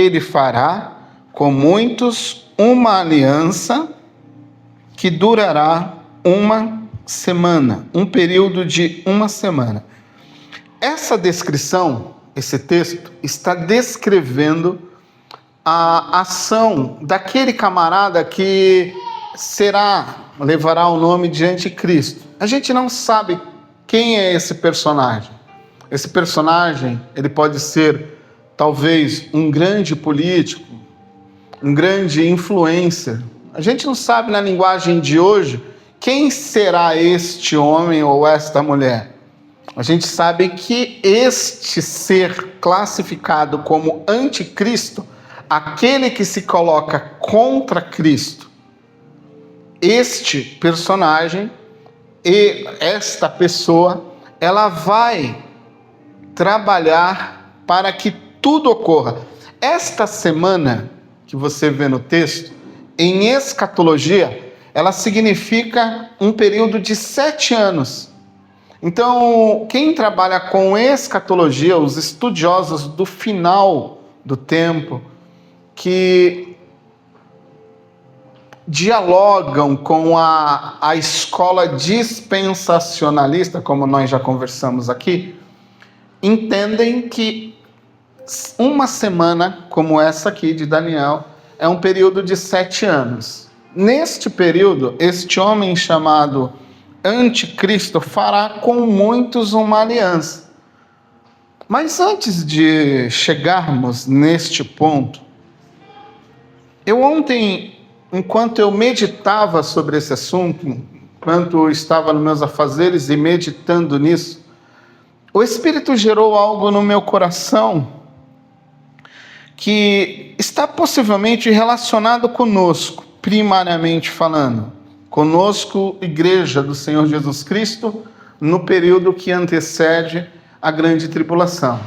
Ele fará com muitos uma aliança que durará uma semana, um período de uma semana. Essa descrição, esse texto, está descrevendo a ação daquele camarada que levará o nome de anticristo. A gente não sabe quem é esse personagem. Esse personagem, ele pode ser talvez um grande político, um grande influencer. A gente não sabe na linguagem de hoje quem será este homem ou esta mulher. A gente sabe que este ser classificado como anticristo, aquele que se coloca contra Cristo, este personagem e esta pessoa, ela vai trabalhar para que tudo ocorra. Esta semana que você vê no texto, em escatologia, ela significa um período de 7 anos. Então, quem trabalha com escatologia, os estudiosos do final do tempo, que dialogam com a escola dispensacionalista, como nós já conversamos aqui, entendem que uma semana como essa aqui de Daniel é um período de 7 anos. Neste período, este homem chamado Anticristo fará com muitos uma aliança. Mas antes de chegarmos neste ponto, eu ontem, enquanto eu meditava sobre esse assunto, enquanto eu estava nos meus afazeres e meditando nisso, o Espírito gerou algo no meu coração que está possivelmente relacionado conosco, primariamente falando. Conosco, Igreja do Senhor Jesus Cristo, no período que antecede a grande tribulação.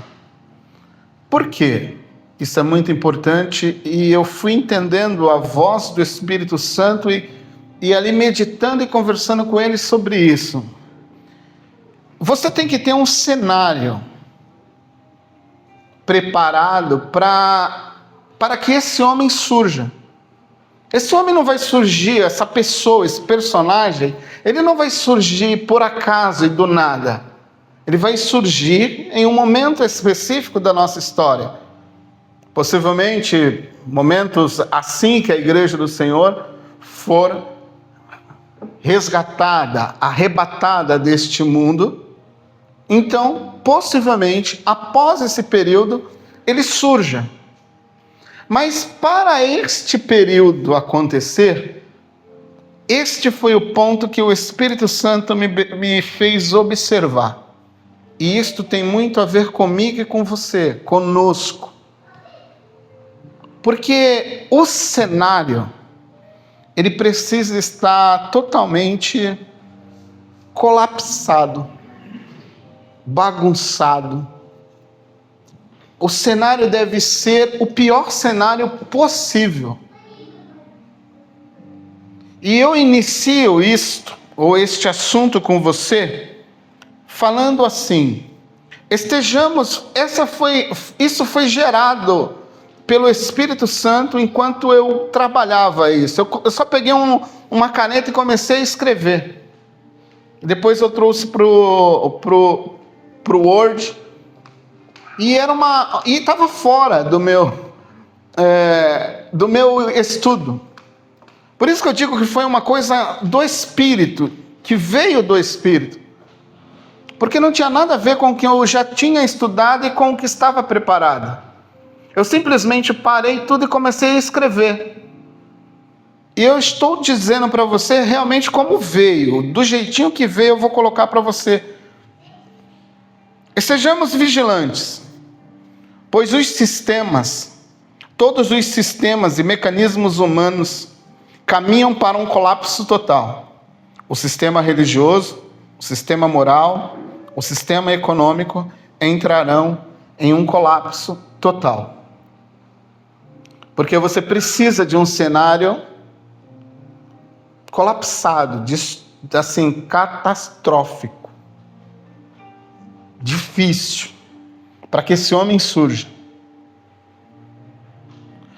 Por quê? Isso é muito importante e eu fui entendendo a voz do Espírito Santo e ali meditando e conversando com ele sobre isso. Você tem que ter um cenário preparado para que esse homem surja. Esse homem não vai surgir, essa pessoa, esse personagem, ele não vai surgir por acaso e do nada. Ele vai surgir em um momento específico da nossa história. Possivelmente, momentos assim que a Igreja do Senhor for resgatada, arrebatada deste mundo. Então, possivelmente, após esse período, ele surja. Mas para este período acontecer, este foi o ponto que o Espírito Santo me fez observar. E isto tem muito a ver comigo e com você, conosco. Porque o cenário, ele precisa estar totalmente colapsado, bagunçado. O cenário deve ser o pior cenário possível. E eu inicio este assunto com você, falando assim: isso foi gerado pelo Espírito Santo enquanto eu trabalhava isso. Eu só peguei uma caneta e comecei a escrever. Depois eu trouxe pro Word e estava fora do meu estudo. Por isso que eu digo que foi uma coisa do Espírito, que veio do Espírito. Porque não tinha nada a ver com o que eu já tinha estudado e com o que estava preparado. Eu simplesmente parei tudo e comecei a escrever. E eu estou dizendo para você realmente como veio. Do jeitinho que veio eu vou colocar para você. E sejamos vigilantes, pois todos os sistemas e mecanismos humanos caminham para um colapso total. O sistema religioso, o sistema moral, o sistema econômico entrarão em um colapso total. Porque você precisa de um cenário colapsado, assim, catastrófico, difícil, para que esse homem surja.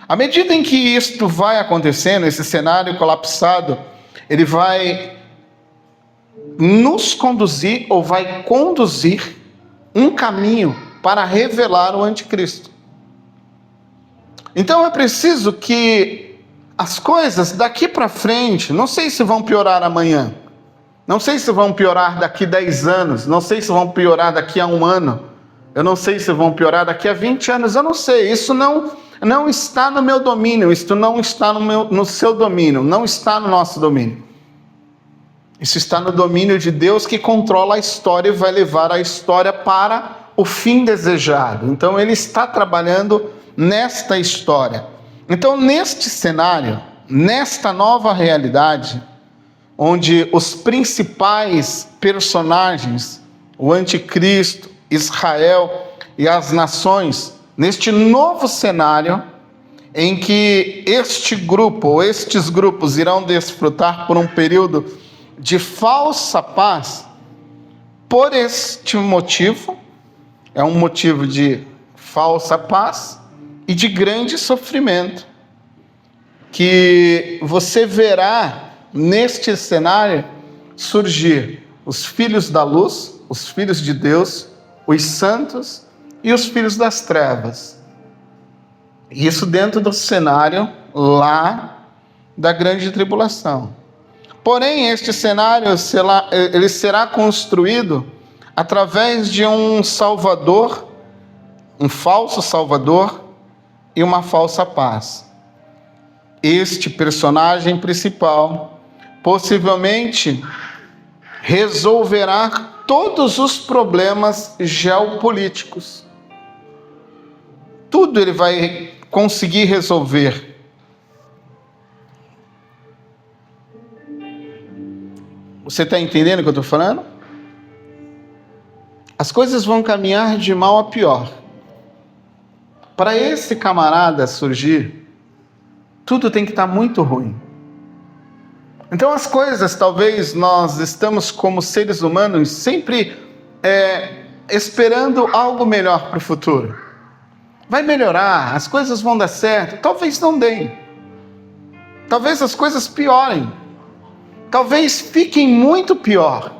À medida em que isto vai acontecendo, esse cenário colapsado, ele vai nos conduzir ou vai conduzir um caminho para revelar o anticristo. Então é preciso que as coisas daqui para frente, não sei se vão piorar amanhã, não sei se vão piorar daqui 10 anos, não sei se vão piorar daqui a 1 ano, eu não sei se vão piorar daqui a 20 anos, eu não sei, isso não está no meu domínio, isso não está no seu domínio, não está no nosso domínio. Isso está no domínio de Deus, que controla a história e vai levar a história para o fim desejado. Então ele está trabalhando nesta história. Então, neste cenário, nesta nova realidade, onde os principais personagens, o anticristo, Israel e as nações, neste novo cenário, em que este grupo, ou estes grupos, irão desfrutar por um período de falsa paz, por este motivo, é um motivo de falsa paz e de grande sofrimento, que você verá neste cenário surgir os filhos da luz, os filhos de Deus, os santos e os filhos das trevas. Isso dentro do cenário lá da grande tribulação. Porém, este cenário ele será construído através de um salvador, um falso salvador e uma falsa paz. Este personagem principal possivelmente resolverá todos os problemas geopolíticos. Tudo ele vai conseguir resolver. Você está entendendo o que eu estou falando? As coisas vão caminhar de mal a pior. Para esse camarada surgir, tudo tem que estar muito ruim. Então as coisas, talvez nós estamos como seres humanos sempre esperando algo melhor para o futuro. Vai melhorar, as coisas vão dar certo. Talvez não deem. Talvez as coisas piorem. Talvez fiquem muito pior.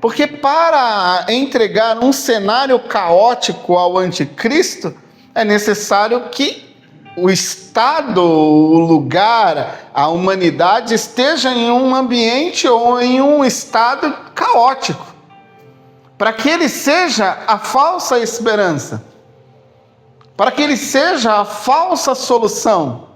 Porque para entregar um cenário caótico ao anticristo, é necessário que o Estado, o lugar, a humanidade esteja em um ambiente ou em um estado caótico, para que ele seja a falsa esperança, para que ele seja a falsa solução.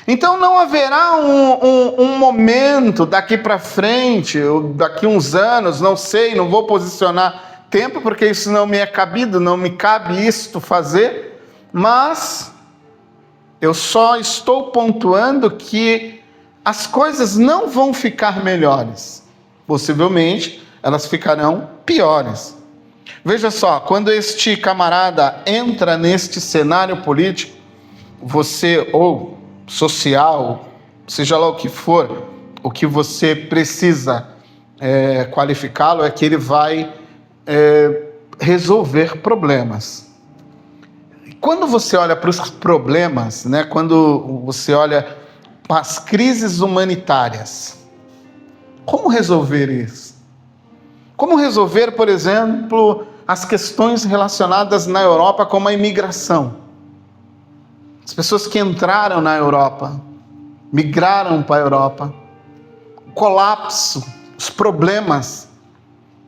Então não haverá um momento daqui para frente, ou daqui uns anos, não sei, não vou posicionar tempo, porque isso não me é cabido, não me cabe isto fazer, mas eu só estou pontuando que as coisas não vão ficar melhores. Possivelmente, elas ficarão piores. Veja só, quando este camarada entra neste cenário político, você, ou social, seja lá o que for, o que você precisa qualificá-lo é que ele vai resolver problemas. Quando você olha para os problemas, né, quando você olha para as crises humanitárias, como resolver isso? Como resolver, por exemplo, as questões relacionadas na Europa como a imigração? As pessoas que entraram na Europa, migraram para a Europa, o colapso, os problemas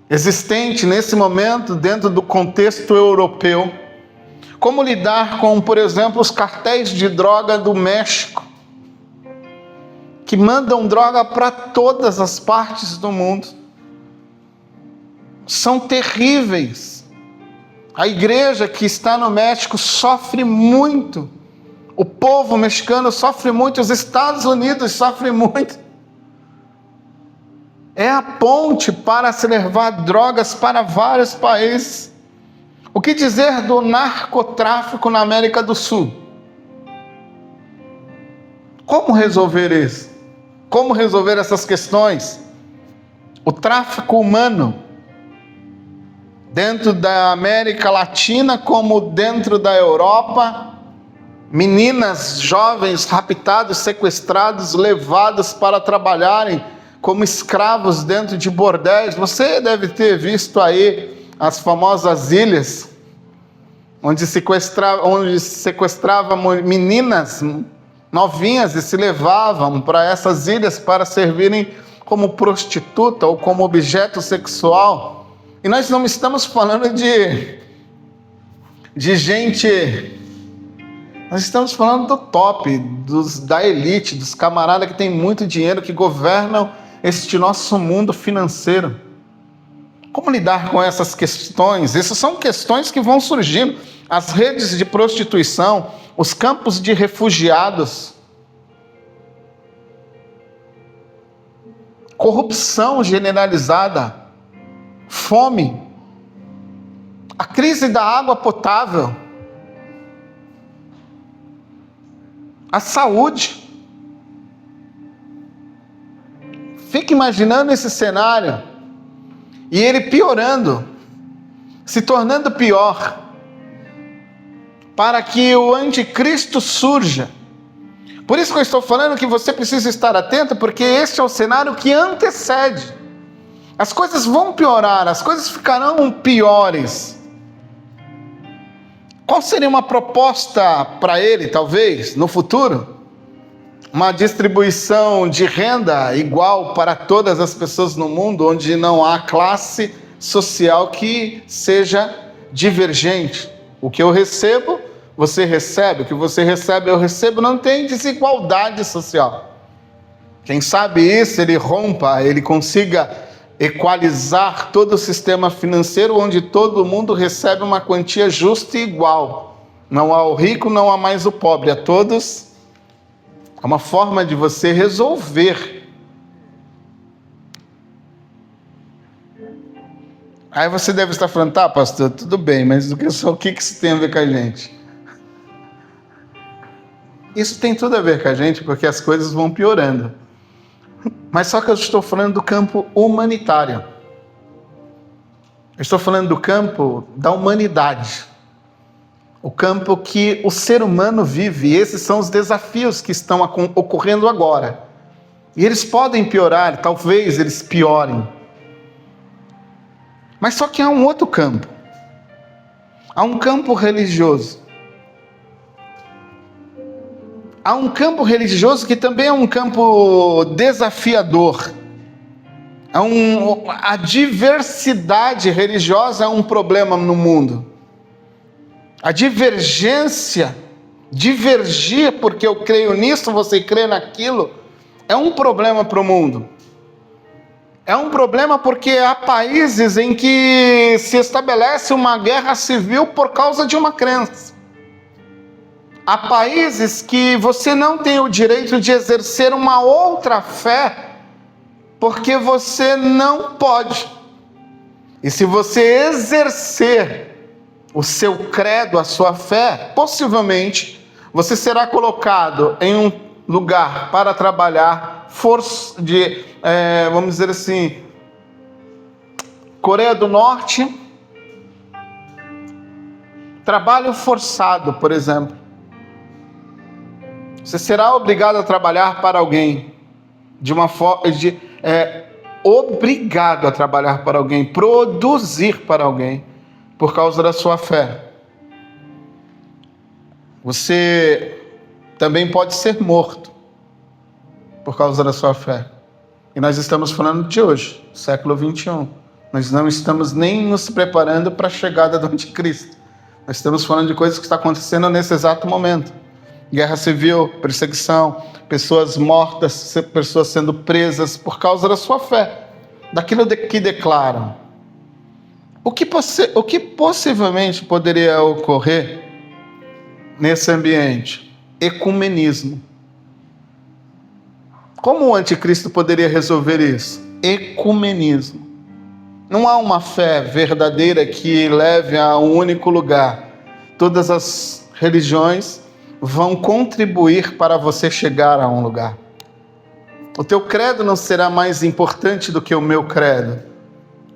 existentes nesse momento dentro do contexto europeu. Como lidar com, por exemplo, os cartéis de droga do México, que mandam droga para todas as partes do mundo. São terríveis. A igreja que está no México sofre muito. O povo mexicano sofre muito. Os Estados Unidos sofrem muito. É a ponte para se levar drogas para vários países. O que dizer do narcotráfico na América do Sul? Como resolver isso? Como resolver essas questões? O tráfico humano, dentro da América Latina como dentro da Europa, meninas jovens raptados, sequestrados, levados para trabalharem como escravos dentro de bordéis. Você deve ter visto aí as famosas ilhas, onde sequestravam meninas novinhas e se levavam para essas ilhas para servirem como prostituta ou como objeto sexual. E nós não estamos falando de gente... Nós estamos falando do top, da elite, dos camaradas que têm muito dinheiro, que governam este nosso mundo financeiro. Como lidar com essas questões? Essas são questões que vão surgindo. As redes de prostituição, os campos de refugiados, corrupção generalizada, fome, a crise da água potável, a saúde. Fique imaginando esse cenário e ele piorando, se tornando pior, para que o anticristo surja. Por isso que eu estou falando que você precisa estar atento, porque este é o cenário que antecede. As coisas vão piorar, as coisas ficarão piores. Qual seria uma proposta para ele, talvez, no futuro? Uma distribuição de renda igual para todas as pessoas no mundo, onde não há classe social que seja divergente. O que eu recebo, você recebe. O que você recebe, eu recebo. Não tem desigualdade social. Quem sabe isso, ele rompa, ele consiga equalizar todo o sistema financeiro, onde todo mundo recebe uma quantia justa e igual. Não há o rico, não há mais o pobre, a todos. É uma forma de você resolver. Aí você deve estar falando, tá, pastor, tudo bem, mas o que isso tem a ver com a gente? Isso tem tudo a ver com a gente, porque as coisas vão piorando. Mas só que eu estou falando do campo humanitário. Eu estou falando do campo da humanidade. O campo que o ser humano vive. Esses são os desafios que estão ocorrendo agora. E eles podem piorar, talvez eles piorem. Mas só que há um outro campo. Há um campo religioso. Há um campo religioso que também é um campo desafiador. A diversidade religiosa é um problema no mundo. A divergência, divergir porque eu creio nisso, você crê naquilo, é um problema para o mundo. É um problema porque há países em que se estabelece uma guerra civil por causa de uma crença. Há países que você não tem o direito de exercer uma outra fé, porque você não pode. E se você exercer o seu credo, a sua fé, possivelmente você será colocado em um lugar para trabalhar, vamos dizer assim, Coreia do Norte, trabalho forçado, por exemplo. Você será obrigado a trabalhar para alguém, obrigado a trabalhar para alguém, produzir para alguém, por causa da sua fé. Você também pode ser morto por causa da sua fé. E nós estamos falando de hoje, século 21. Nós não estamos nem nos preparando para a chegada do anticristo. Nós estamos falando de coisas que estão acontecendo nesse exato momento. Guerra civil, perseguição, pessoas mortas, pessoas sendo presas por causa da sua fé, daquilo que declaram. O que possivelmente poderia ocorrer nesse ambiente? Ecumenismo. Como o anticristo poderia resolver isso? Ecumenismo. Não há uma fé verdadeira que leve a um único lugar. Todas as religiões vão contribuir para você chegar a um lugar. O teu credo não será mais importante do que o meu credo.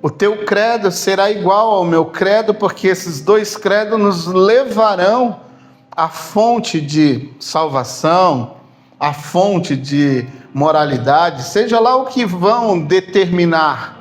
O teu credo será igual ao meu credo, porque esses dois credos nos levarão a fonte de salvação, a fonte de moralidade, seja lá o que vão determinar,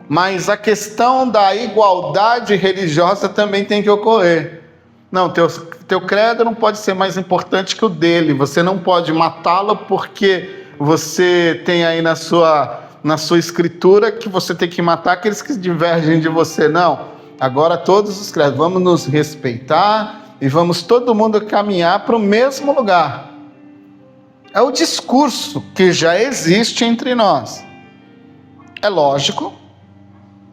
mas a questão da igualdade religiosa também tem que ocorrer. Não, teu credo não pode ser mais importante que o dele, você não pode matá-lo porque você tem aí na sua escritura que você tem que matar aqueles que divergem de você. Não, agora todos os credos, vamos nos respeitar e vamos todo mundo caminhar para o mesmo lugar. É o discurso que já existe entre nós. É lógico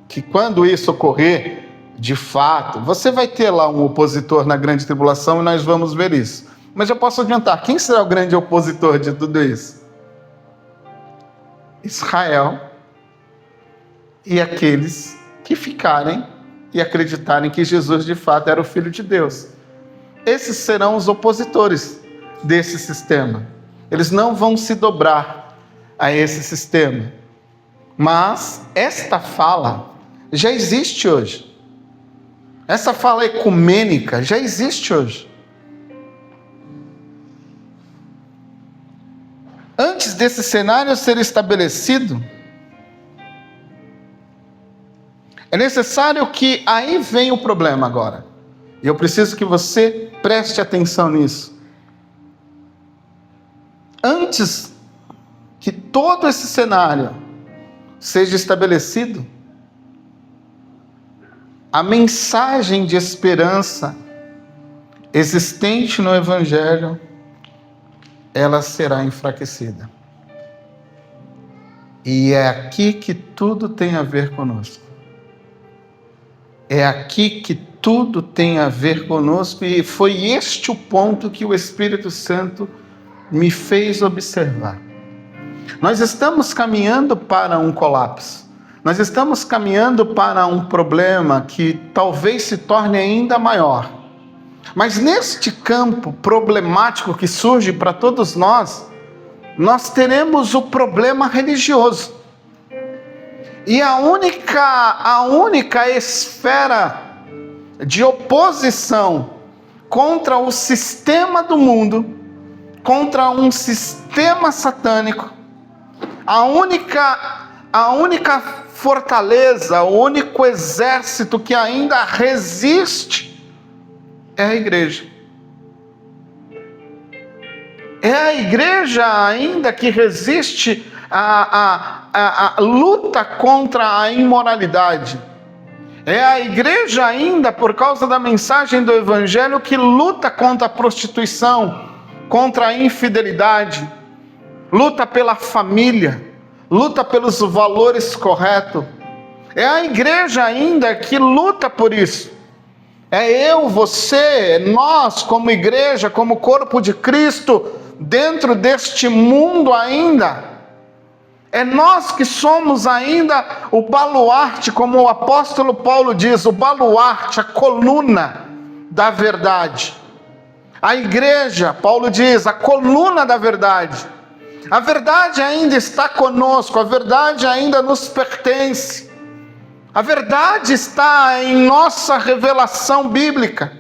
que quando isso ocorrer, de fato, você vai ter lá um opositor na grande tribulação e nós vamos ver isso. Mas eu posso adiantar, quem será o grande opositor de tudo isso? Israel e aqueles que ficarem e acreditarem que Jesus de fato era o Filho de Deus. Esses serão os opositores desse sistema. Eles não vão se dobrar a esse sistema. Mas esta fala já existe hoje. Essa fala ecumênica já existe hoje. Antes desse cenário ser estabelecido, é necessário que... Aí vem o problema agora. E eu preciso que você preste atenção nisso. Antes que todo esse cenário seja estabelecido, a mensagem de esperança existente no Evangelho, ela será enfraquecida. E é aqui que tudo tem a ver conosco. É aqui que tudo tem a ver conosco, e foi este o ponto que o Espírito Santo me fez observar. Nós estamos caminhando para um colapso. Nós estamos caminhando para um problema que talvez se torne ainda maior. Mas neste campo problemático que surge para todos nós, nós teremos o problema religioso. E a única esfera de oposição contra o sistema do mundo, contra um sistema satânico, a única fortaleza, o único exército que ainda resiste é a igreja. É a igreja ainda que resiste à luta contra a imoralidade. É a igreja ainda, por causa da mensagem do Evangelho, que luta contra a prostituição, contra a infidelidade, luta pela família, luta pelos valores corretos. É a igreja ainda que luta por isso. É eu, você, nós como igreja, como corpo de Cristo, dentro deste mundo ainda. É nós que somos ainda o baluarte, como o apóstolo Paulo diz, o baluarte, a coluna da verdade. A igreja, Paulo diz, a coluna da verdade. A verdade ainda está conosco, a verdade ainda nos pertence. A verdade está em nossa revelação bíblica.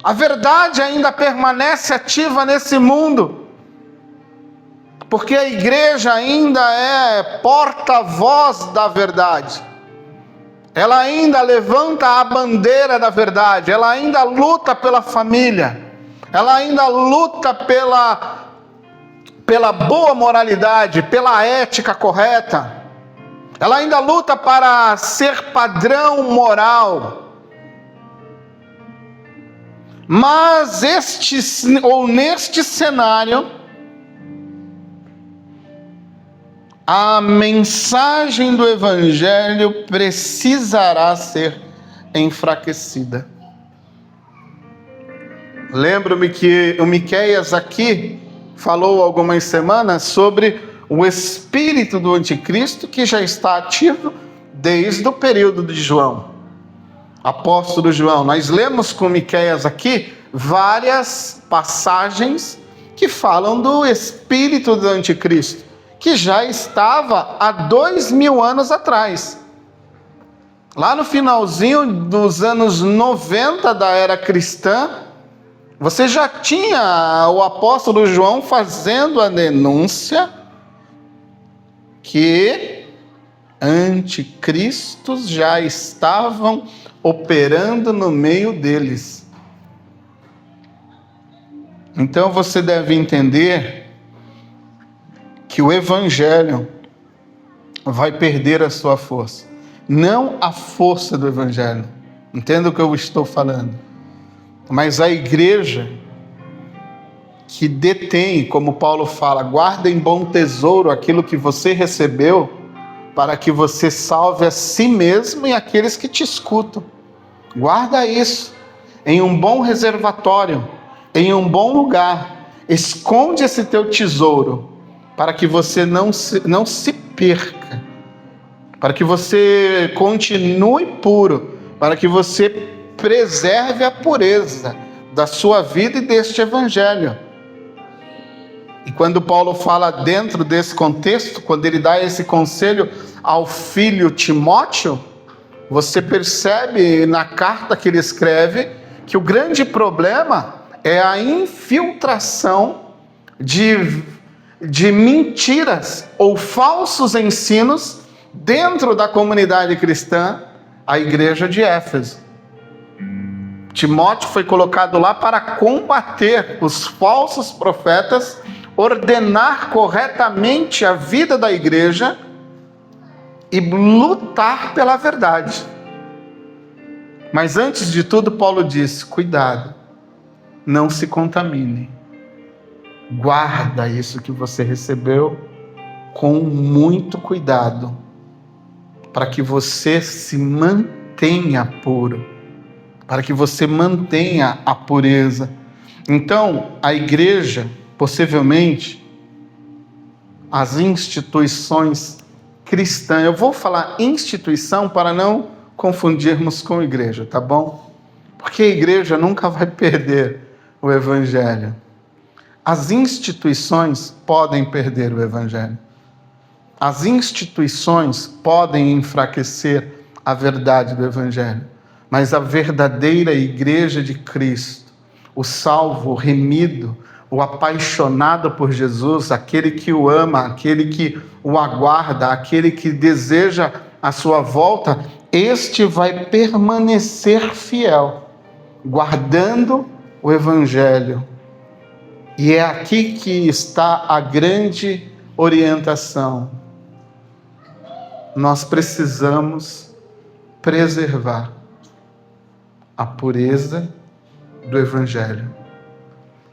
A verdade ainda permanece ativa nesse mundo. Porque a igreja ainda é porta-voz da verdade. Ela ainda levanta a bandeira da verdade. Ela ainda luta pela família. Ela ainda luta pela boa moralidade, pela ética correta. Ela ainda luta para ser padrão moral. Mas neste cenário, a mensagem do Evangelho precisará ser enfraquecida. Lembro-me que o Miqueias aqui falou algumas semanas sobre o espírito do anticristo que já está ativo desde o período de João, apóstolo João. Nós lemos com Miqueias aqui várias passagens que falam do espírito do anticristo, que já estava há 2000 anos atrás. Lá no finalzinho dos anos 90 da era cristã, Você já tinha o apóstolo João fazendo a denúncia que anticristos já estavam operando no meio deles. Então você deve entender que o evangelho vai perder a sua força. Não a força do evangelho. Entenda o que eu estou falando. Mas a igreja que detém, como Paulo fala, guarda em bom tesouro aquilo que você recebeu, para que você salve a si mesmo e aqueles que te escutam. Guarda isso em um bom reservatório, em um bom lugar. Esconde esse teu tesouro, para que você não se perca, para que você continue puro, para que você preserve a pureza da sua vida e deste evangelho. E quando Paulo fala dentro desse contexto, quando ele dá esse conselho ao filho Timóteo, você percebe na carta que ele escreve que o grande problema é a infiltração de mentiras ou falsos ensinos dentro da comunidade cristã, a igreja de Éfeso. Timóteo foi colocado lá para combater os falsos profetas, ordenar corretamente a vida da igreja e lutar pela verdade. Mas antes de tudo, Paulo disse: cuidado, não se contamine. Guarda isso que você recebeu com muito cuidado, para que você se mantenha puro, para que você mantenha a pureza. Então, a igreja, possivelmente, as instituições cristãs, eu vou falar instituição para não confundirmos com igreja, tá bom? Porque a igreja nunca vai perder o evangelho. As instituições podem perder o evangelho. As instituições podem enfraquecer a verdade do evangelho. Mas a verdadeira igreja de Cristo, o salvo, o remido, o apaixonado por Jesus, aquele que o ama, aquele que o aguarda, aquele que deseja a sua volta, este vai permanecer fiel, guardando o evangelho. E é aqui que está a grande orientação. Nós precisamos preservar a pureza do evangelho.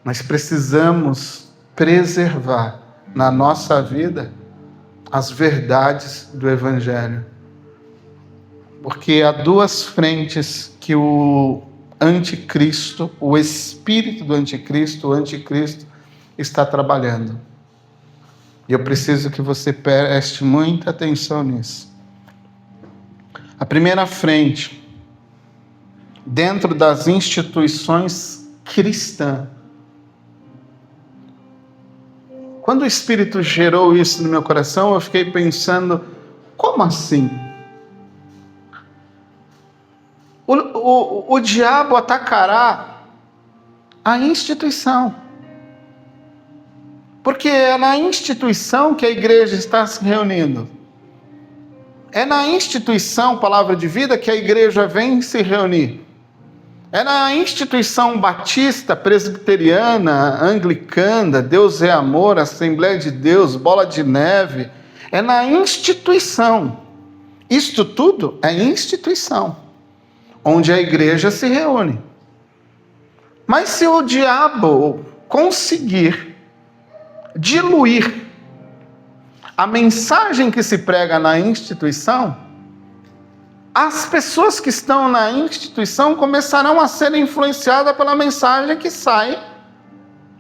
Nós precisamos preservar na nossa vida as verdades do evangelho. Porque há duas frentes que o anticristo, o espírito do anticristo, o anticristo está trabalhando. E eu preciso que você preste muita atenção nisso. A primeira frente, dentro das instituições cristãs. Quando o Espírito gerou isso no meu coração, eu fiquei pensando, como assim? O diabo atacará a instituição. Porque é na instituição que a igreja está se reunindo. É na instituição, palavra de vida, que a igreja vem se reunir. É na instituição batista, presbiteriana, anglicana, Deus é amor, Assembleia de Deus, Bola de Neve. É na instituição. Isto tudo é instituição, onde a igreja se reúne. Mas se o diabo conseguir diluir a mensagem que se prega na instituição, as pessoas que estão na instituição começarão a ser influenciadas pela mensagem que sai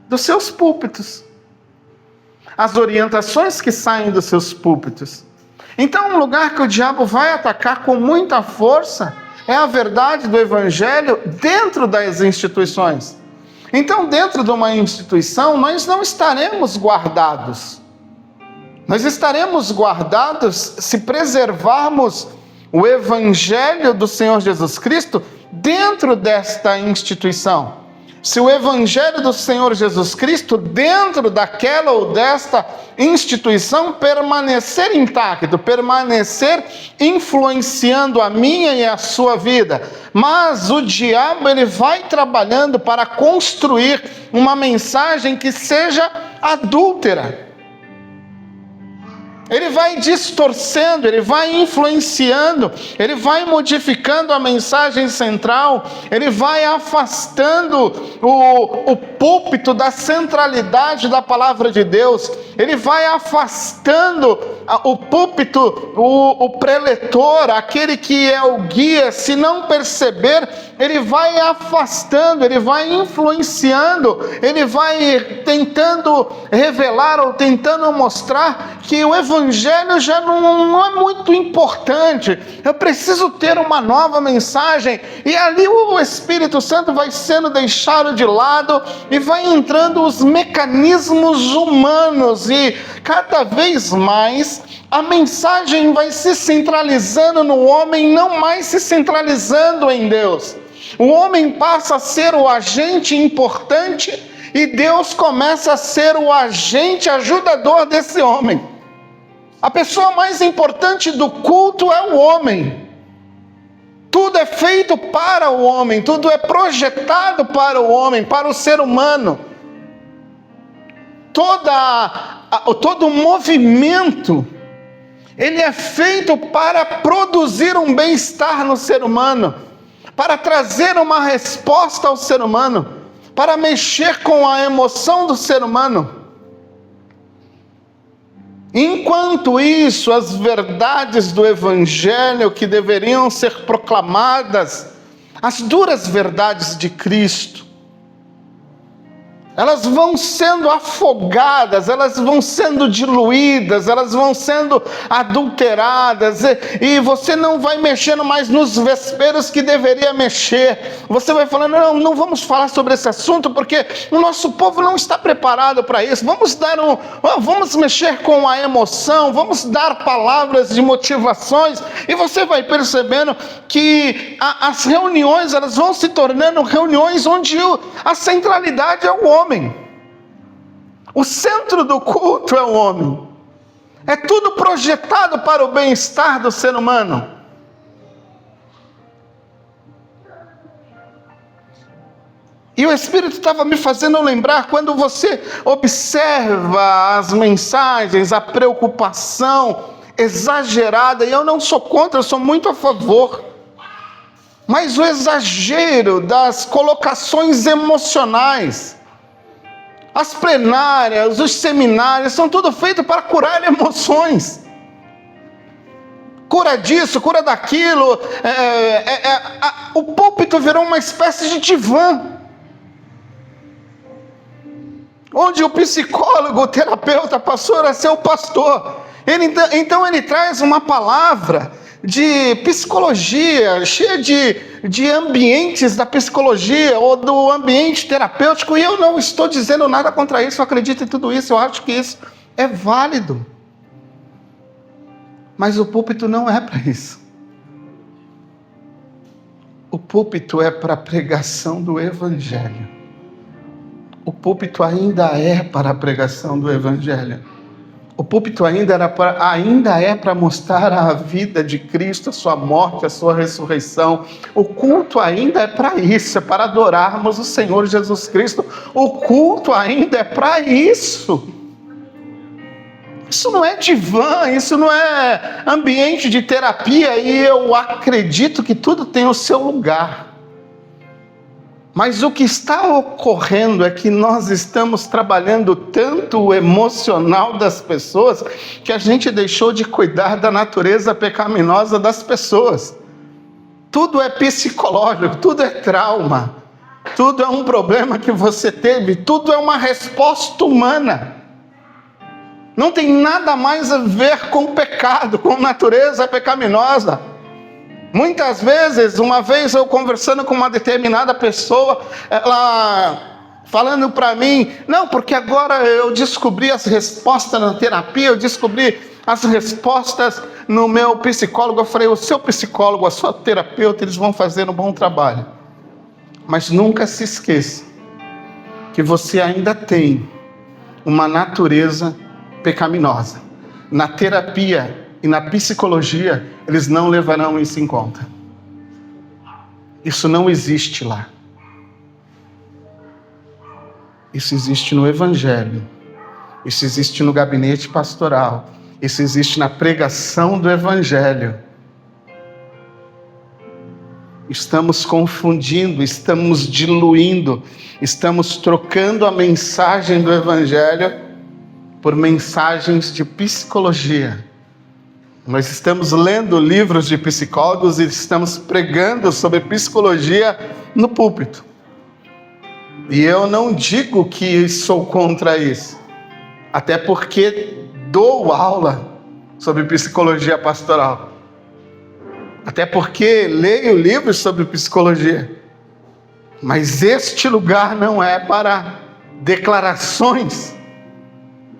dos seus púlpitos, as orientações que saem dos seus púlpitos. Então, um lugar que o diabo vai atacar com muita força é a verdade do evangelho dentro das instituições. Então, dentro de uma instituição, nós não estaremos guardados. Nós estaremos guardados se preservarmos o evangelho do Senhor Jesus Cristo dentro desta instituição. Se o Evangelho do Senhor Jesus Cristo, dentro daquela ou desta instituição, permanecer intacto, permanecer influenciando a minha e a sua vida. Mas o diabo, ele vai trabalhando para construir uma mensagem que seja adúltera. Ele vai distorcendo, ele vai influenciando, ele vai modificando a mensagem central, ele vai afastando o púlpito da centralidade da palavra de Deus, ele vai afastando o púlpito, o preletor, aquele que é o guia. Se não perceber, ele vai afastando, ele vai influenciando, ele vai tentando revelar ou tentando mostrar que o Evangelho já não é muito importante. Eu preciso ter uma nova mensagem, e ali o Espírito Santo vai sendo deixado de lado e vai entrando os mecanismos humanos, e cada vez mais a mensagem vai se centralizando no homem, não mais se centralizando em Deus. O homem passa a ser o agente importante e Deus começa a ser o agente ajudador desse homem. A pessoa mais importante do culto é o homem. Tudo é feito para o homem, tudo é projetado para o homem, para o ser humano. Todo o movimento, ele é feito para produzir um bem-estar no ser humano, para trazer uma resposta ao ser humano, para mexer com a emoção do ser humano. Enquanto isso, as verdades do Evangelho que deveriam ser proclamadas, as duras verdades de Cristo, elas vão sendo afogadas, elas vão sendo diluídas, elas vão sendo adulteradas, e você não vai mexendo mais nos vesperos que deveria mexer. Você vai falando, não vamos falar sobre esse assunto, porque o nosso povo não está preparado para isso. Vamos mexer com a emoção, vamos dar palavras de motivações, e você vai percebendo que as reuniões, elas vão se tornando reuniões onde a centralidade é o homem. O centro do culto é o homem. É tudo projetado para o bem-estar do ser humano. E o Espírito estava me fazendo lembrar, quando você observa as mensagens, a preocupação exagerada, e eu não sou contra, eu sou muito a favor, mas o exagero das colocações emocionais, as plenárias, os seminários, são tudo feito para curar emoções. Cura disso, cura daquilo. O púlpito virou uma espécie de divã, onde o psicólogo, o terapeuta, passou a ser o pastor. Então ele traz uma palavra de psicologia, cheia de ambientes da psicologia ou do ambiente terapêutico, e eu não estou dizendo nada contra isso, eu acredito em tudo isso, eu acho que isso é válido. Mas o púlpito não é para isso. O púlpito é para a pregação do Evangelho. O púlpito ainda é para a pregação do Evangelho. O púlpito ainda é para mostrar a vida de Cristo, a sua morte, a sua ressurreição. O culto ainda é para isso, é para adorarmos o Senhor Jesus Cristo. O culto ainda é para isso. Isso não é divã, isso não é ambiente de terapia, e eu acredito que tudo tem o seu lugar. Mas o que está ocorrendo é que nós estamos trabalhando tanto o emocional das pessoas, que a gente deixou de cuidar da natureza pecaminosa das pessoas. Tudo é psicológico, tudo é trauma, tudo é um problema que você teve, tudo é uma resposta humana. Não tem nada mais a ver com pecado, com natureza pecaminosa. Muitas vezes, uma vez eu conversando com uma determinada pessoa, ela falando para mim, não, porque agora eu descobri as respostas na terapia, eu descobri as respostas no meu psicólogo. Eu falei, o seu psicólogo, a sua terapeuta, eles vão fazer um bom trabalho. Mas nunca se esqueça que você ainda tem uma natureza pecaminosa. Na terapia e na psicologia, eles não levarão isso em conta. Isso não existe lá. Isso existe no Evangelho. Isso existe no gabinete pastoral. Isso existe na pregação do Evangelho. Estamos confundindo, estamos diluindo, estamos trocando a mensagem do Evangelho por mensagens de psicologia. Nós estamos lendo livros de psicólogos e estamos pregando sobre psicologia no púlpito. E eu não digo que sou contra isso, até porque dou aula sobre psicologia pastoral. Até porque leio livros sobre psicologia. Mas este lugar não é para declarações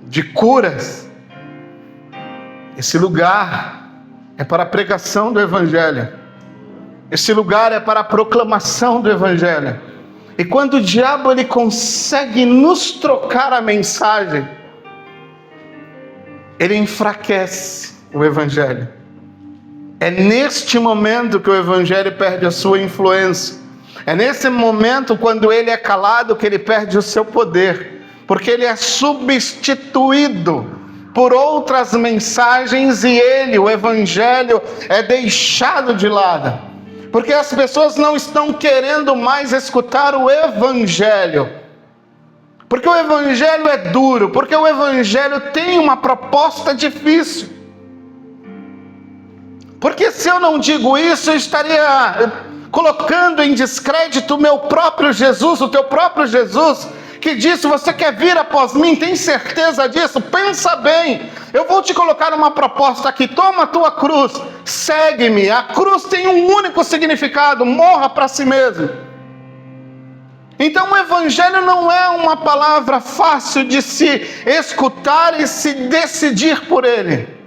de curas. Esse lugar é para a pregação do Evangelho. Esse lugar é para a proclamação do Evangelho. E quando o diabo ele consegue nos trocar a mensagem, ele enfraquece o Evangelho. É neste momento que o Evangelho perde a sua influência. É nesse momento, quando ele é calado, que ele perde o seu poder. Porque ele é substituído por outras mensagens e ele, o Evangelho, é deixado de lado. Porque as pessoas não estão querendo mais escutar o Evangelho. Porque o Evangelho é duro. Porque o Evangelho tem uma proposta difícil. Porque se eu não digo isso, eu estaria colocando em descrédito o meu próprio Jesus, o teu próprio Jesus, que disse: você quer vir após mim? Tem certeza disso? Pensa bem. Eu vou te colocar uma proposta aqui. Toma a tua cruz, segue-me. A cruz tem um único significado: morra para si mesmo. Então o Evangelho não é uma palavra fácil de se escutar e se decidir por ele.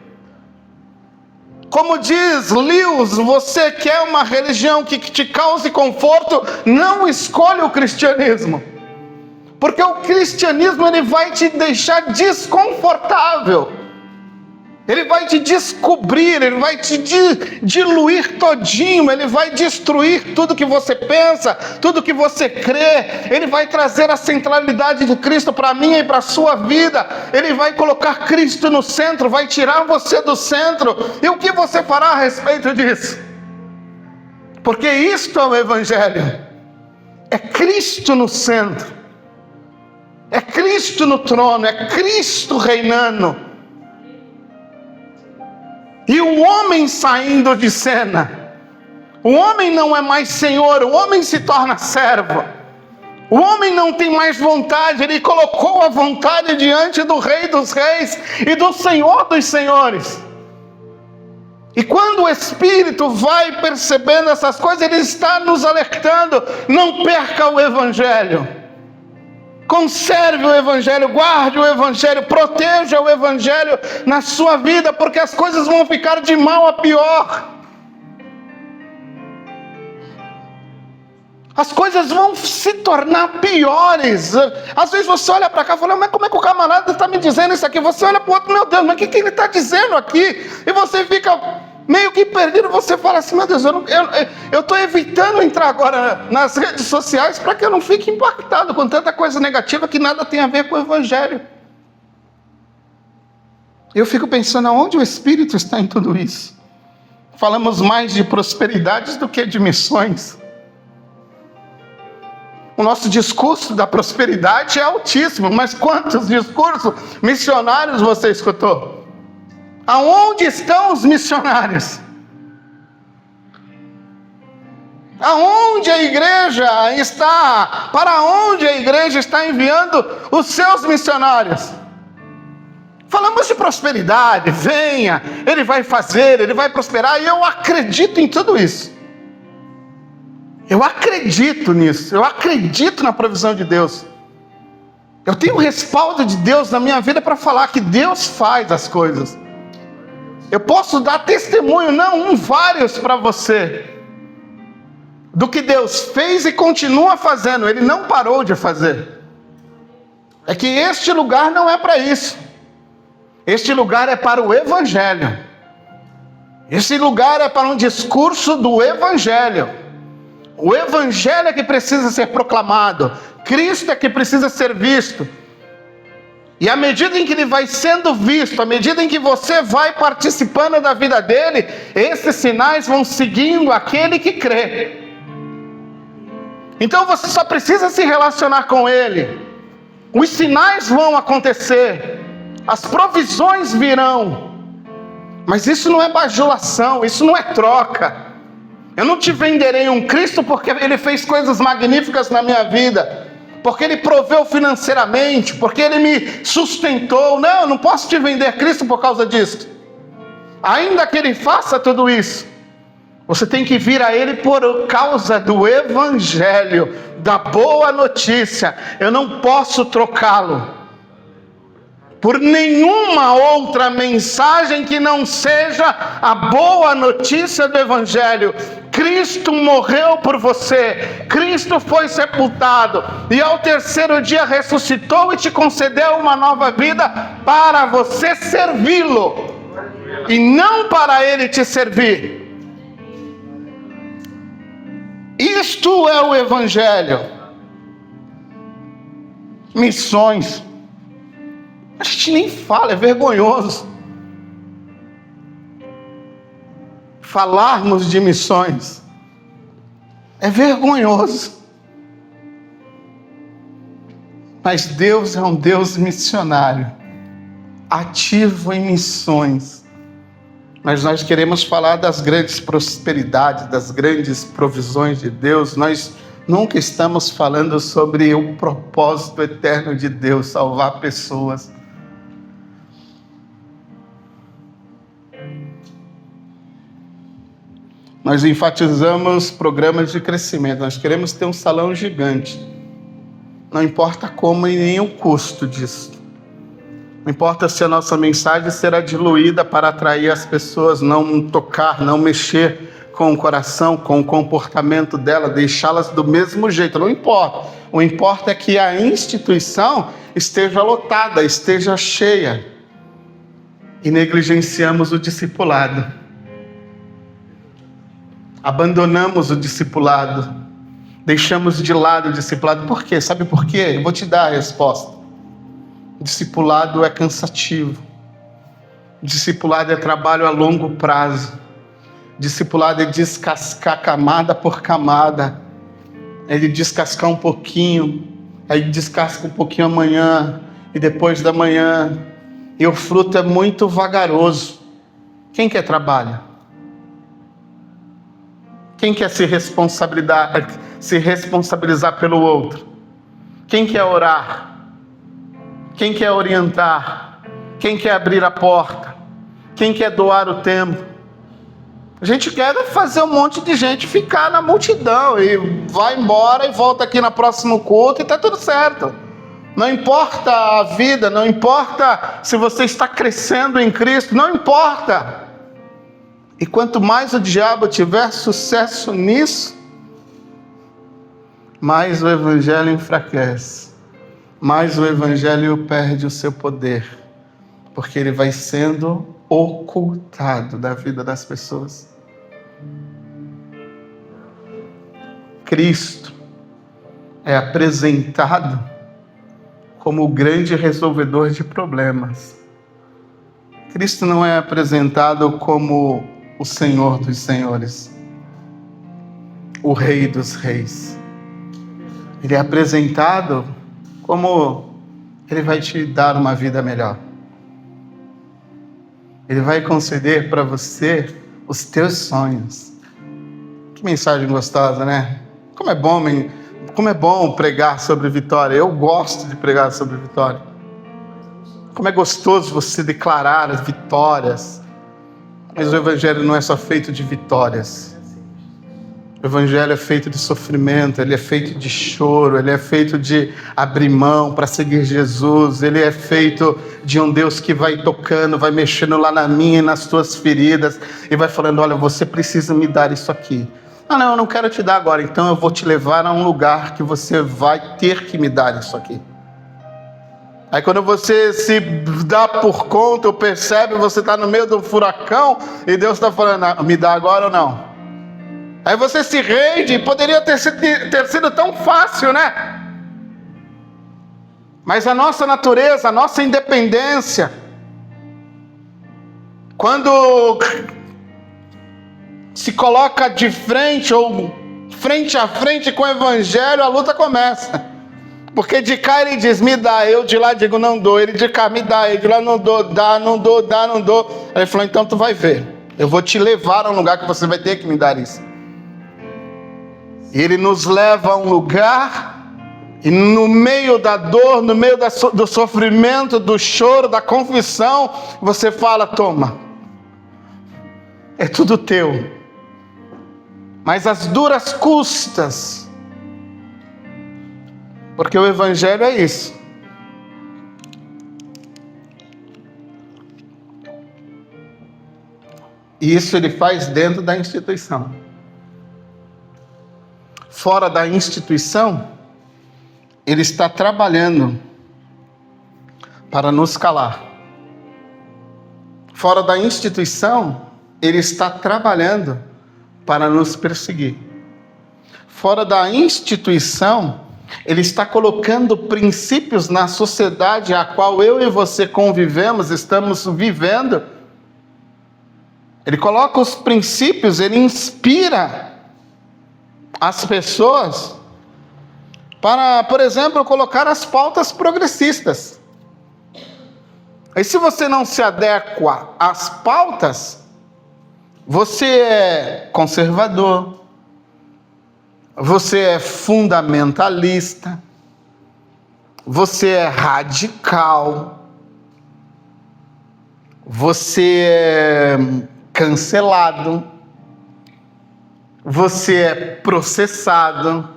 Como diz Lewis, você quer uma religião que te cause conforto? Não escolha o cristianismo. Porque o cristianismo ele vai te deixar desconfortável. Ele vai te descobrir, ele vai te diluir todinho, ele vai destruir tudo que você pensa, tudo que você crê. Ele vai trazer a centralidade de Cristo para a minha e para a sua vida. Ele vai colocar Cristo no centro, vai tirar você do centro. E o que você fará a respeito disso? Porque isto é o Evangelho. É Cristo no centro. É Cristo no trono, é Cristo reinando. E o homem saindo de cena. O homem não é mais senhor, o homem se torna servo. O homem não tem mais vontade, ele colocou a vontade diante do Rei dos Reis e do Senhor dos Senhores. E quando o Espírito vai percebendo essas coisas, ele está nos alertando: não perca o Evangelho. Conserve o Evangelho, guarde o Evangelho, proteja o Evangelho na sua vida, porque as coisas vão ficar de mal a pior. As coisas vão se tornar piores. Às vezes você olha para cá e fala: mas como é que o camarada está me dizendo isso aqui? Você olha para o outro: meu Deus, mas o que ele está dizendo aqui? E você fica meio que perdido. Você fala assim: meu Deus, eu estou evitando entrar agora nas redes sociais para que eu não fique impactado com tanta coisa negativa que nada tem a ver com o Evangelho. Eu fico pensando: aonde o Espírito está em tudo isso? Falamos mais de prosperidade do que de missões. O nosso discurso da prosperidade é altíssimo, mas quantos discursos missionários você escutou? Aonde estão os missionários? Aonde a igreja está? Para onde a igreja está enviando os seus missionários? Falamos de prosperidade, venha, ele vai fazer, ele vai prosperar, e eu acredito em tudo isso. Eu acredito nisso, eu acredito na provisão de Deus. Eu tenho o respaldo de Deus na minha vida para falar que Deus faz as coisas. Eu posso dar testemunho, não vários para você, do que Deus fez e continua fazendo. Ele não parou de fazer. É que este lugar não é para isso. Este lugar é para o Evangelho. Este lugar é para um discurso do Evangelho. O Evangelho é que precisa ser proclamado. Cristo é que precisa ser visto. E à medida em que ele vai sendo visto, à medida em que você vai participando da vida dele, esses sinais vão seguindo aquele que crê. Então você só precisa se relacionar com ele. Os sinais vão acontecer. As provisões virão. Mas isso não é bajulação, isso não é troca. Eu não te venderei um Cristo porque ele fez coisas magníficas na minha vida, porque ele proveu financeiramente, porque ele me sustentou. Não, eu não posso te vender Cristo por causa disso. Ainda que ele faça tudo isso, você tem que vir a ele por causa do Evangelho, da boa notícia. Eu não posso trocá-lo por nenhuma outra mensagem que não seja a boa notícia do Evangelho. Cristo morreu por você, Cristo foi sepultado, e ao terceiro dia ressuscitou e te concedeu uma nova vida para você servi-lo, e não para ele te servir. Isto é o Evangelho. Missões. A gente nem fala, é vergonhoso falarmos de missões. É vergonhoso. Mas Deus é um Deus missionário, ativo em missões. Mas nós queremos falar das grandes prosperidades, das grandes provisões de Deus. Nós nunca estamos falando sobre o propósito eterno de Deus, salvar pessoas. Nós enfatizamos programas de crescimento. Nós queremos ter um salão gigante. Não importa como e nem o custo disso. Não importa se a nossa mensagem será diluída para atrair as pessoas, não tocar, não mexer com o coração, com o comportamento dela, deixá-las do mesmo jeito. Não importa. O que importa é que a instituição esteja lotada, esteja cheia. E negligenciamos o discipulado. Abandonamos o discipulado, deixamos de lado o discipulado. Por quê? Sabe por quê? Eu vou te dar a resposta. O discipulado é cansativo. O discipulado é trabalho a longo prazo. O discipulado é descascar camada por camada. É de descascar um pouquinho, aí descasca um pouquinho amanhã, e depois da manhã. E o fruto é muito vagaroso. Quem quer trabalho? Quem quer se responsabilizar pelo outro? Quem quer orar? Quem quer orientar? Quem quer abrir a porta? Quem quer doar o tempo? A gente quer fazer um monte de gente ficar na multidão e vai embora e volta aqui no próximo culto e está tudo certo. Não importa a vida, não importa se você está crescendo em Cristo, não importa. E quanto mais o diabo tiver sucesso nisso, mais o Evangelho enfraquece, mais o Evangelho perde o seu poder, porque ele vai sendo ocultado da vida das pessoas. Cristo é apresentado como o grande resolvedor de problemas. Cristo não é apresentado como o Senhor dos Senhores, o Rei dos Reis. Ele é apresentado como ele vai te dar uma vida melhor. Ele vai conceder para você os teus sonhos. Que mensagem gostosa, né? Como é bom pregar sobre vitória. Eu gosto de pregar sobre vitória. Como é gostoso você declarar as vitórias. Mas o Evangelho não é só feito de vitórias. O Evangelho é feito de sofrimento, ele é feito de choro, ele é feito de abrir mão para seguir Jesus, ele é feito de um Deus que vai tocando, vai mexendo lá na minha e nas tuas feridas, e vai falando, olha, você precisa me dar isso aqui. Ah, não, eu não quero te dar agora, então eu vou te levar a um lugar que você vai ter que me dar isso aqui. Aí quando você se dá por conta ou percebe, você está no meio do furacão e Deus está falando, me dá agora ou não? Aí você se rende, poderia ter sido tão fácil, né? Mas a nossa natureza, a nossa independência, quando se coloca de frente ou frente a frente com o Evangelho, a luta começa. Porque de cá ele diz, me dá, eu de lá digo, não dou. Ele de cá, me dá, eu de lá não dou, dá, não dou, dá, não dou. Aí ele falou, então tu vai ver. Eu vou te levar a um lugar que você vai ter que me dar isso. E ele nos leva a um lugar, e no meio da dor, no meio do sofrimento, do choro, da confissão, você fala, toma, é tudo teu. Mas as duras custas, porque o Evangelho é isso. E isso ele faz dentro da instituição. Fora da instituição, ele está trabalhando para nos calar. Fora da instituição, ele está trabalhando para nos perseguir. Fora da instituição, ele está colocando princípios na sociedade a qual eu e você convivemos, estamos vivendo. Ele coloca os princípios, ele inspira as pessoas para, por exemplo, colocar as pautas progressistas. E se você não se adequa às pautas, você é conservador, você é fundamentalista, você é radical, você é cancelado, você é processado,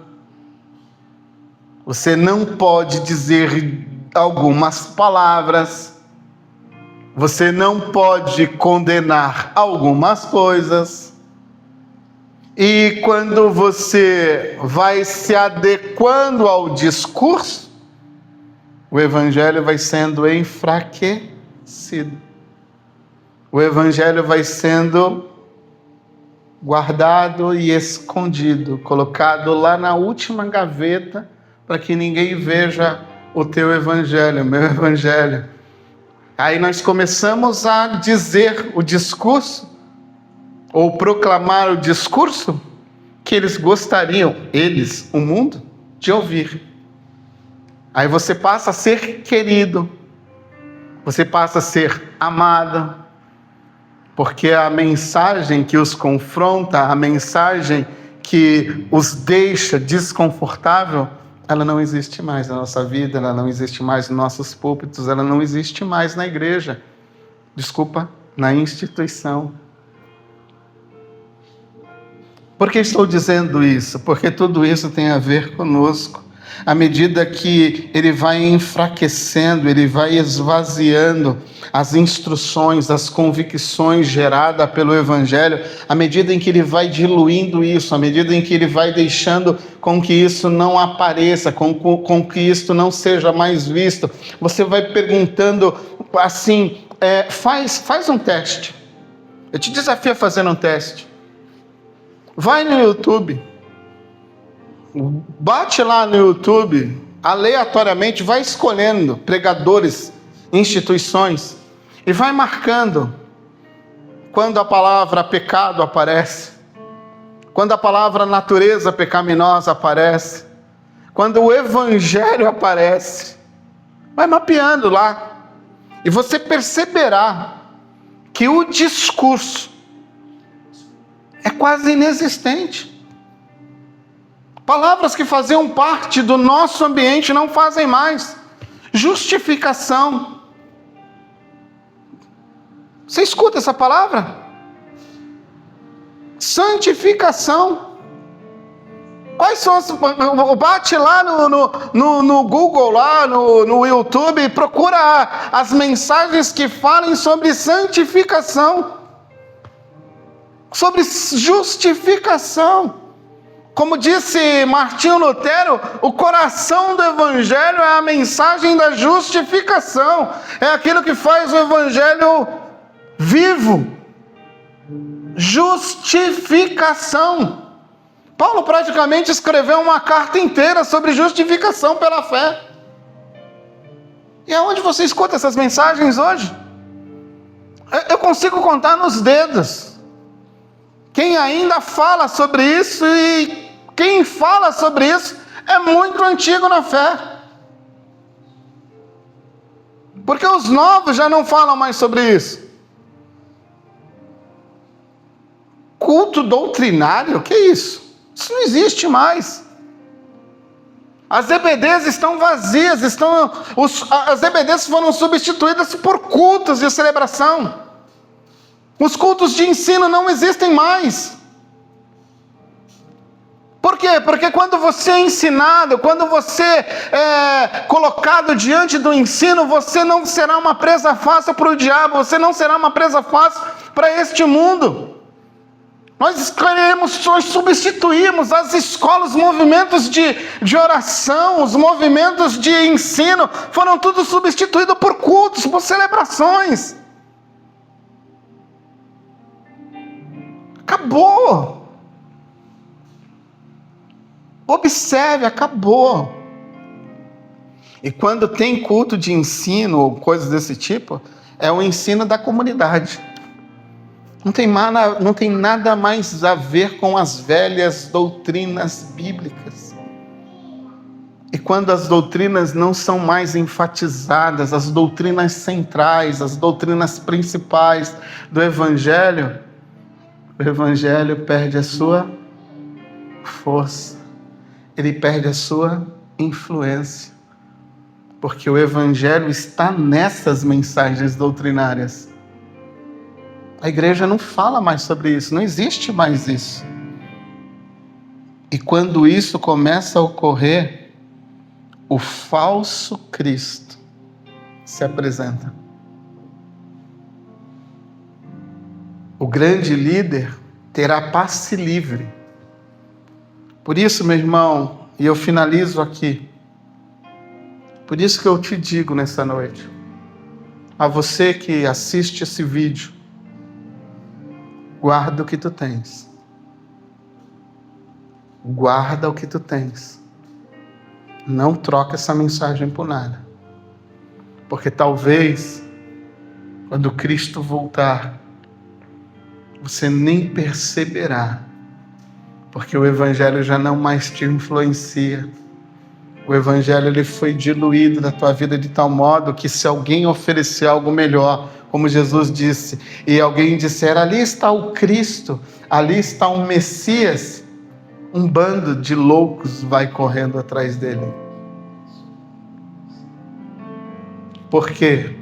você não pode dizer algumas palavras, você não pode condenar algumas coisas. E quando você vai se adequando ao discurso, o Evangelho vai sendo enfraquecido. O Evangelho vai sendo guardado e escondido, colocado lá na última gaveta, para que ninguém veja o teu Evangelho, o meu Evangelho. Aí nós começamos a dizer o discurso, ou proclamar o discurso que eles gostariam, eles, o mundo, de ouvir. Aí você passa a ser querido, você passa a ser amado, porque a mensagem que os confronta, a mensagem que os deixa desconfortável, ela não existe mais na nossa vida, ela não existe mais nos nossos púlpitos, ela não existe mais na igreja. Desculpa, na instituição. Por que estou dizendo isso? Porque tudo isso tem a ver conosco. À medida que ele vai enfraquecendo, ele vai esvaziando as instruções, as convicções geradas pelo Evangelho, à medida em que ele vai diluindo isso, à medida em que ele vai deixando com que isso não apareça, com que isso não seja mais visto, você vai perguntando assim, faz um teste. Eu te desafio a fazer um teste. Vai no YouTube. Bate lá no YouTube, aleatoriamente, vai escolhendo pregadores, instituições, e vai marcando quando a palavra pecado aparece, quando a palavra natureza pecaminosa aparece, quando o Evangelho aparece. Vai mapeando lá, e você perceberá que o discurso é quase inexistente. Palavras que faziam parte do nosso ambiente não fazem mais. Justificação. Você escuta essa palavra? Santificação. Quais são as... Bate lá no Google, lá no YouTube, e procura as mensagens que falem sobre santificação, sobre justificação. Como disse Martinho Lutero, o coração do Evangelho é a mensagem da justificação. É aquilo que faz o Evangelho vivo. Justificação. Paulo praticamente escreveu uma carta inteira sobre justificação pela fé. E aonde você escuta essas mensagens hoje? Eu consigo contar nos dedos quem ainda fala sobre isso, e quem fala sobre isso é muito antigo na fé. Porque os novos já não falam mais sobre isso. Culto doutrinário? Que isso? Isso não existe mais. As EBDs estão vazias, as EBDs foram substituídas por cultos de celebração. Os cultos de ensino não existem mais. Por quê? Porque quando você é ensinado, quando você é colocado diante do ensino, você não será uma presa fácil para o diabo, você não será uma presa fácil para este mundo. Nós substituímos as escolas, os movimentos de oração, os movimentos de ensino, foram tudo substituídos por cultos, por celebrações. Acabou. Observe, acabou. E quando tem culto de ensino ou coisas desse tipo, é o ensino da comunidade. Não tem nada mais a ver com as velhas doutrinas bíblicas. E quando as doutrinas não são mais enfatizadas, as doutrinas centrais, as doutrinas principais do Evangelho, o Evangelho perde a sua força, ele perde a sua influência, porque o Evangelho está nessas mensagens doutrinárias. A igreja não fala mais sobre isso, não existe mais isso. E quando isso começa a ocorrer, o falso Cristo se apresenta. O grande líder terá passe livre. Por isso, meu irmão, e eu finalizo aqui, por isso que eu te digo nessa noite, a você que assiste esse vídeo, guarda o que tu tens. Guarda o que tu tens. Não troca essa mensagem por nada. Porque talvez, quando Cristo voltar, você nem perceberá. Porque o Evangelho já não mais te influencia. O Evangelho ele foi diluído da tua vida de tal modo que se alguém oferecer algo melhor, como Jesus disse, e alguém disser, ali está o Cristo, ali está o Messias, um bando de loucos vai correndo atrás dele. Por quê?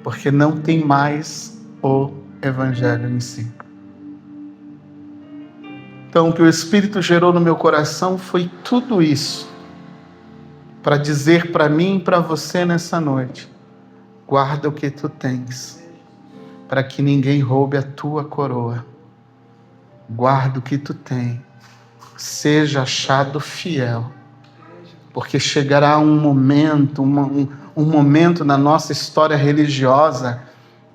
Porque não tem mais o Evangelho em si. Então, o que o Espírito gerou no meu coração foi tudo isso, para dizer para mim e para você nessa noite, guarda o que tu tens, para que ninguém roube a tua coroa. Guarda o que tu tem, seja achado fiel, porque chegará um momento, um momento na nossa história religiosa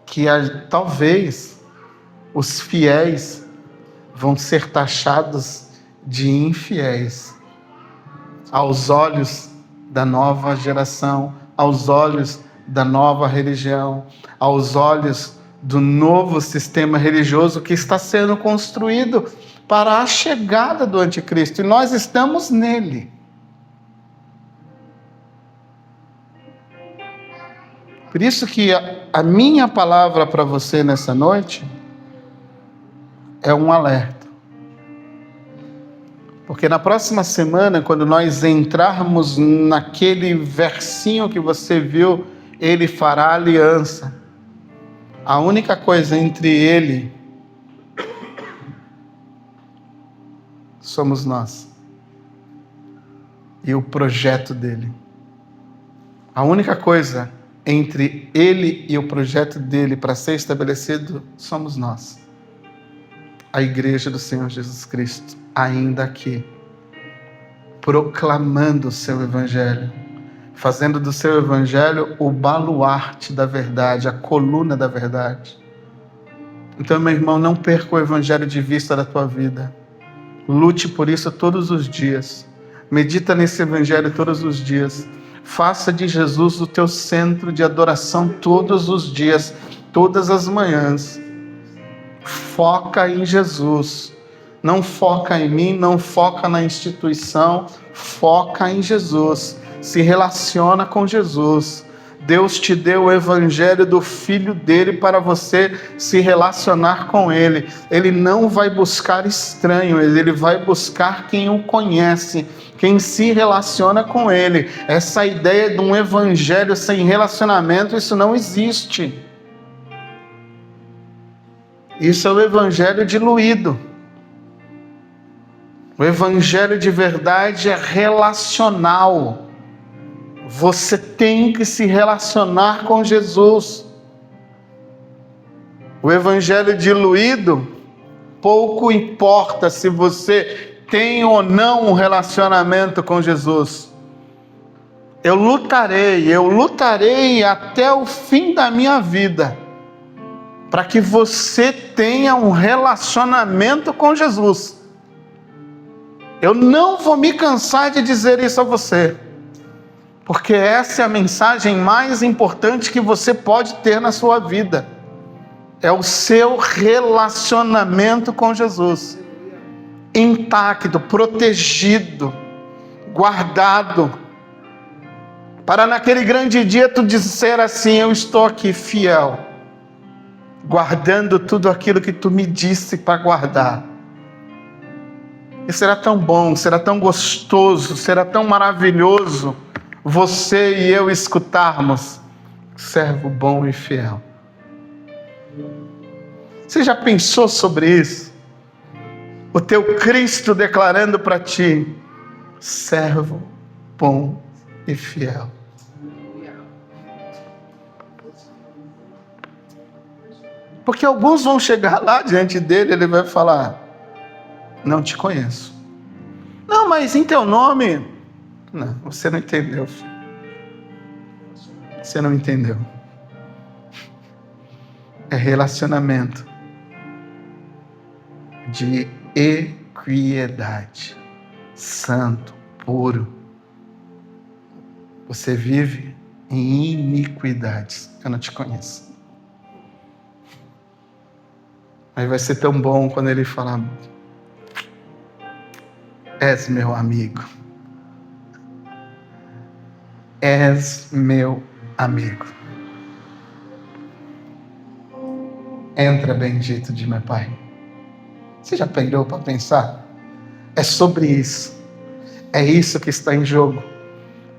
que talvez os fiéis vão ser taxados de infiéis aos olhos da nova geração, aos olhos da nova religião, aos olhos do novo sistema religioso que está sendo construído para a chegada do anticristo, e nós estamos nele. Por isso que a minha palavra para você nessa noite é um alerta. Porque na próxima semana, quando nós entrarmos naquele versinho que você viu, ele fará aliança. A única coisa entre ele somos nós e o projeto dele. A única coisa entre ele e o projeto dele para ser estabelecido somos nós, a igreja do Senhor Jesus Cristo, ainda aqui proclamando o seu evangelho, fazendo do seu evangelho o baluarte da verdade, a coluna da verdade. Então, meu irmão, não perca o evangelho de vista da tua vida. Lute por isso todos os dias. Medita nesse evangelho todos os dias. Faça de Jesus o teu centro de adoração todos os dias, todas as manhãs. Foca em Jesus. Não foca em mim, não foca na instituição, foca em Jesus. Se relaciona com Jesus. Deus te deu o evangelho do Filho dele para você se relacionar com ele. Ele não vai buscar estranhos, ele vai buscar quem o conhece, quem se relaciona com ele. Essa ideia de um evangelho sem relacionamento, isso não existe. Isso é o evangelho diluído. O evangelho de verdade é relacional. Você tem que se relacionar com Jesus. O evangelho diluído, pouco importa se você tem ou não um relacionamento com Jesus. Eu lutarei até o fim da minha vida, para que você tenha um relacionamento com Jesus. Eu não vou me cansar de dizer isso a você, porque essa é a mensagem mais importante que você pode ter na sua vida. É o seu relacionamento com Jesus. Intacto, protegido, guardado. Para naquele grande dia tu dizer assim: eu estou aqui fiel, guardando tudo aquilo que tu me disse para guardar. E será tão bom, será tão gostoso, será tão maravilhoso você e eu escutarmos: servo bom e fiel. Você já pensou sobre isso? O teu Cristo declarando para ti: servo bom e fiel. Porque alguns vão chegar lá diante dele, ele vai falar: não te conheço. Não, mas em teu nome... Não, você não entendeu, filho. Você não entendeu. É relacionamento de equidade, santo, puro. Você vive em iniquidades. Eu não te conheço. Mas vai ser tão bom quando ele falar: és meu amigo. És meu amigo. Entra, bendito de meu Pai. Você já parou para pensar? É sobre isso. É isso que está em jogo.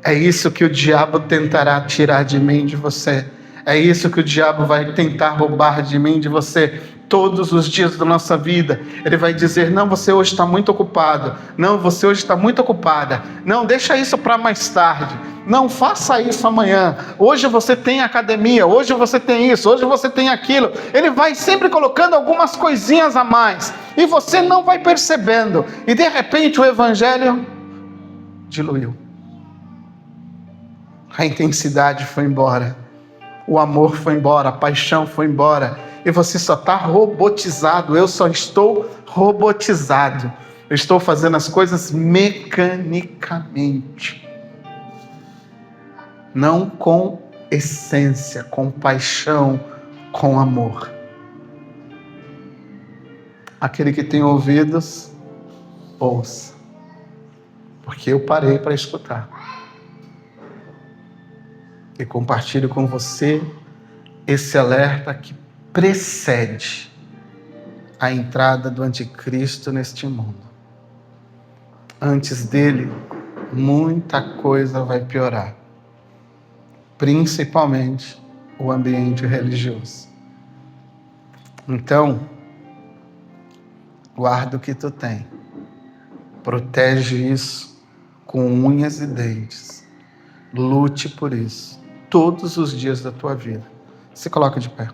É isso que o diabo tentará tirar de mim, de você. É isso que o diabo vai tentar roubar de mim, de você. Todos os dias da nossa vida, ele vai dizer: não, você hoje está muito ocupado. Não, você hoje está muito ocupada. Não, deixa isso para mais tarde. Não, faça isso amanhã. Hoje você tem academia, hoje você tem isso, hoje você tem aquilo. Ele vai sempre colocando algumas coisinhas a mais. E você não vai percebendo. E de repente o evangelho diluiu. A intensidade foi embora. O amor foi embora, a paixão foi embora. E você só está robotizado. Eu só estou robotizado. Eu estou fazendo as coisas mecanicamente. Não com essência, com paixão, com amor. Aquele que tem ouvidos, ouça. Porque eu parei para escutar. E compartilho com você esse alerta que precede a entrada do anticristo neste mundo. Antes dele, muita coisa vai piorar. Principalmente o ambiente religioso. Então, guarda o que tu tem. Protege isso com unhas e dentes. Lute por isso todos os dias da tua vida. Se coloca de pé.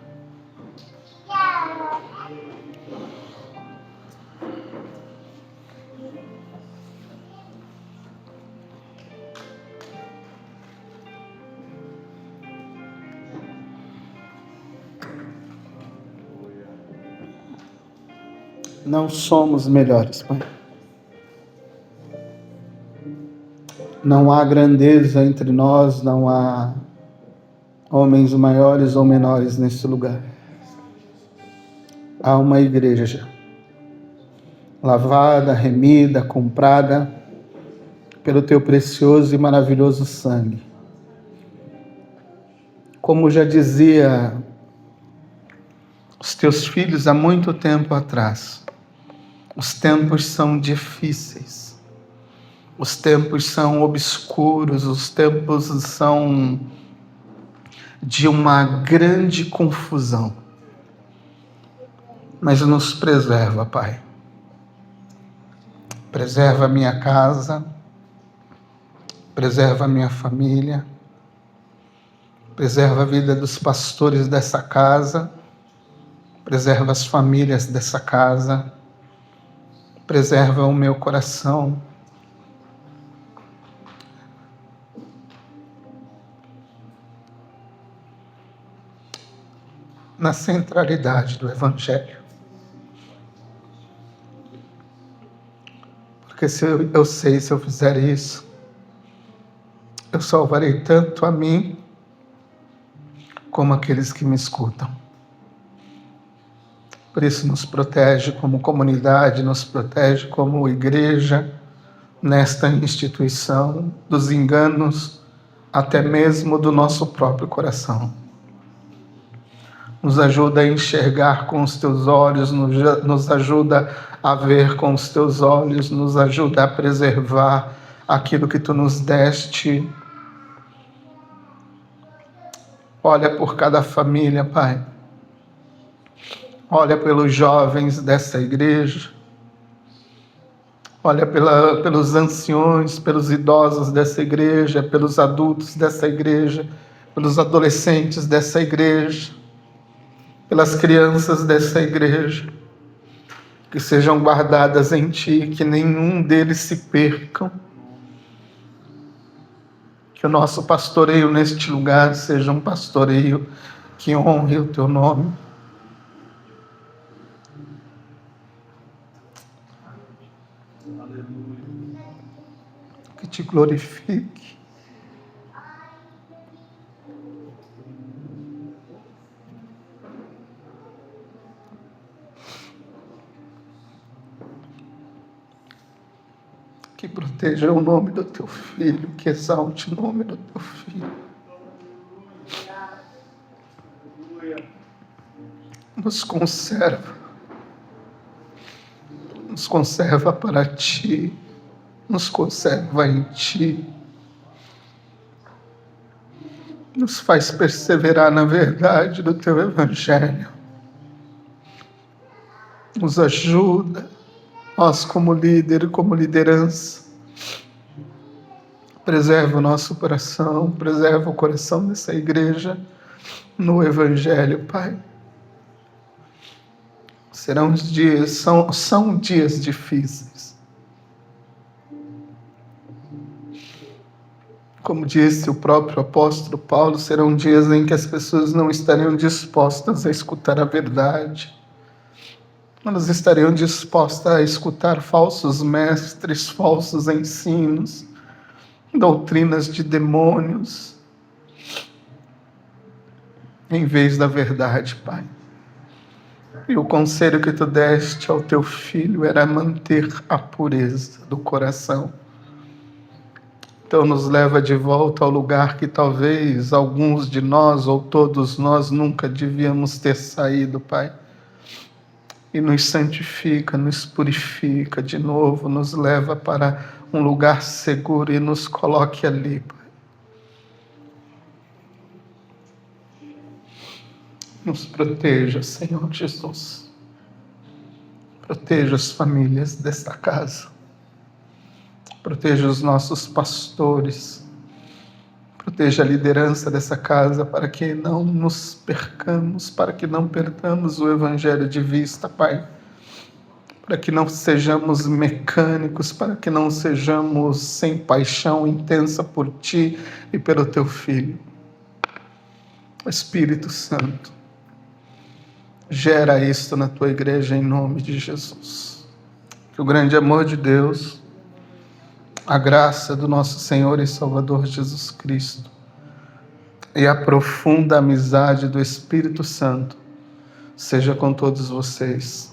Não somos melhores, Pai. Não há grandeza entre nós, não há homens maiores ou menores nesse lugar. Há uma igreja lavada, remida, comprada pelo teu precioso e maravilhoso sangue. Como já dizia os teus filhos há muito tempo atrás, os tempos são difíceis, os tempos são obscuros, os tempos são de uma grande confusão. Mas nos preserva, Pai. Preserva a minha casa, preserva a minha família, preserva a vida dos pastores dessa casa, preserva as famílias dessa casa, preserva o meu coração. Na centralidade do Evangelho. Porque eu sei, se eu fizer isso, eu salvarei tanto a mim como aqueles que me escutam. Por isso nos protege como comunidade, nos protege como igreja, nesta instituição, dos enganos, até mesmo do nosso próprio coração. Nos ajuda a enxergar com os teus olhos, nos ajuda a ver com os teus olhos, nos ajuda a preservar aquilo que tu nos deste. Olha por cada família, Pai. Olha pelos jovens dessa igreja. Olha pelos anciões, pelos idosos dessa igreja, pelos adultos dessa igreja, pelos adolescentes dessa igreja, pelas crianças dessa igreja, que sejam guardadas em Ti, que nenhum deles se percam. Que o nosso pastoreio neste lugar seja um pastoreio que honre o Teu nome. Que Te glorifique. Que proteja o nome do Teu Filho, que exalte o nome do Teu Filho. Nos conserva para Ti, nos conserva em Ti, nos faz perseverar na verdade do Teu Evangelho, nos ajuda, nós como líder e como liderança, preserva o nosso coração, preserva o coração dessa igreja no Evangelho, Pai. Serão os dias, são dias difíceis. Como disse o próprio apóstolo Paulo, serão dias em que as pessoas não estariam dispostas a escutar a verdade. Elas estariam dispostas a escutar falsos mestres, falsos ensinos, doutrinas de demônios, em vez da verdade, Pai. E o conselho que Tu deste ao Teu Filho era manter a pureza do coração. Então nos leva de volta ao lugar que talvez alguns de nós ou todos nós nunca devíamos ter saído, Pai. E nos santifica, nos purifica de novo, nos leva para um lugar seguro e nos coloque ali, Pai. Nos proteja, Senhor Jesus. Proteja as famílias desta casa. Proteja os nossos pastores. Proteja a liderança dessa casa para que não nos percamos, para que não perdamos o Evangelho de vista, Pai. Para que não sejamos mecânicos, para que não sejamos sem paixão intensa por Ti e pelo Teu Filho. Espírito Santo, Gera isto na tua igreja em nome de Jesus. Que o grande amor de Deus, a graça do nosso Senhor e Salvador Jesus Cristo e a profunda amizade do Espírito Santo seja com todos vocês,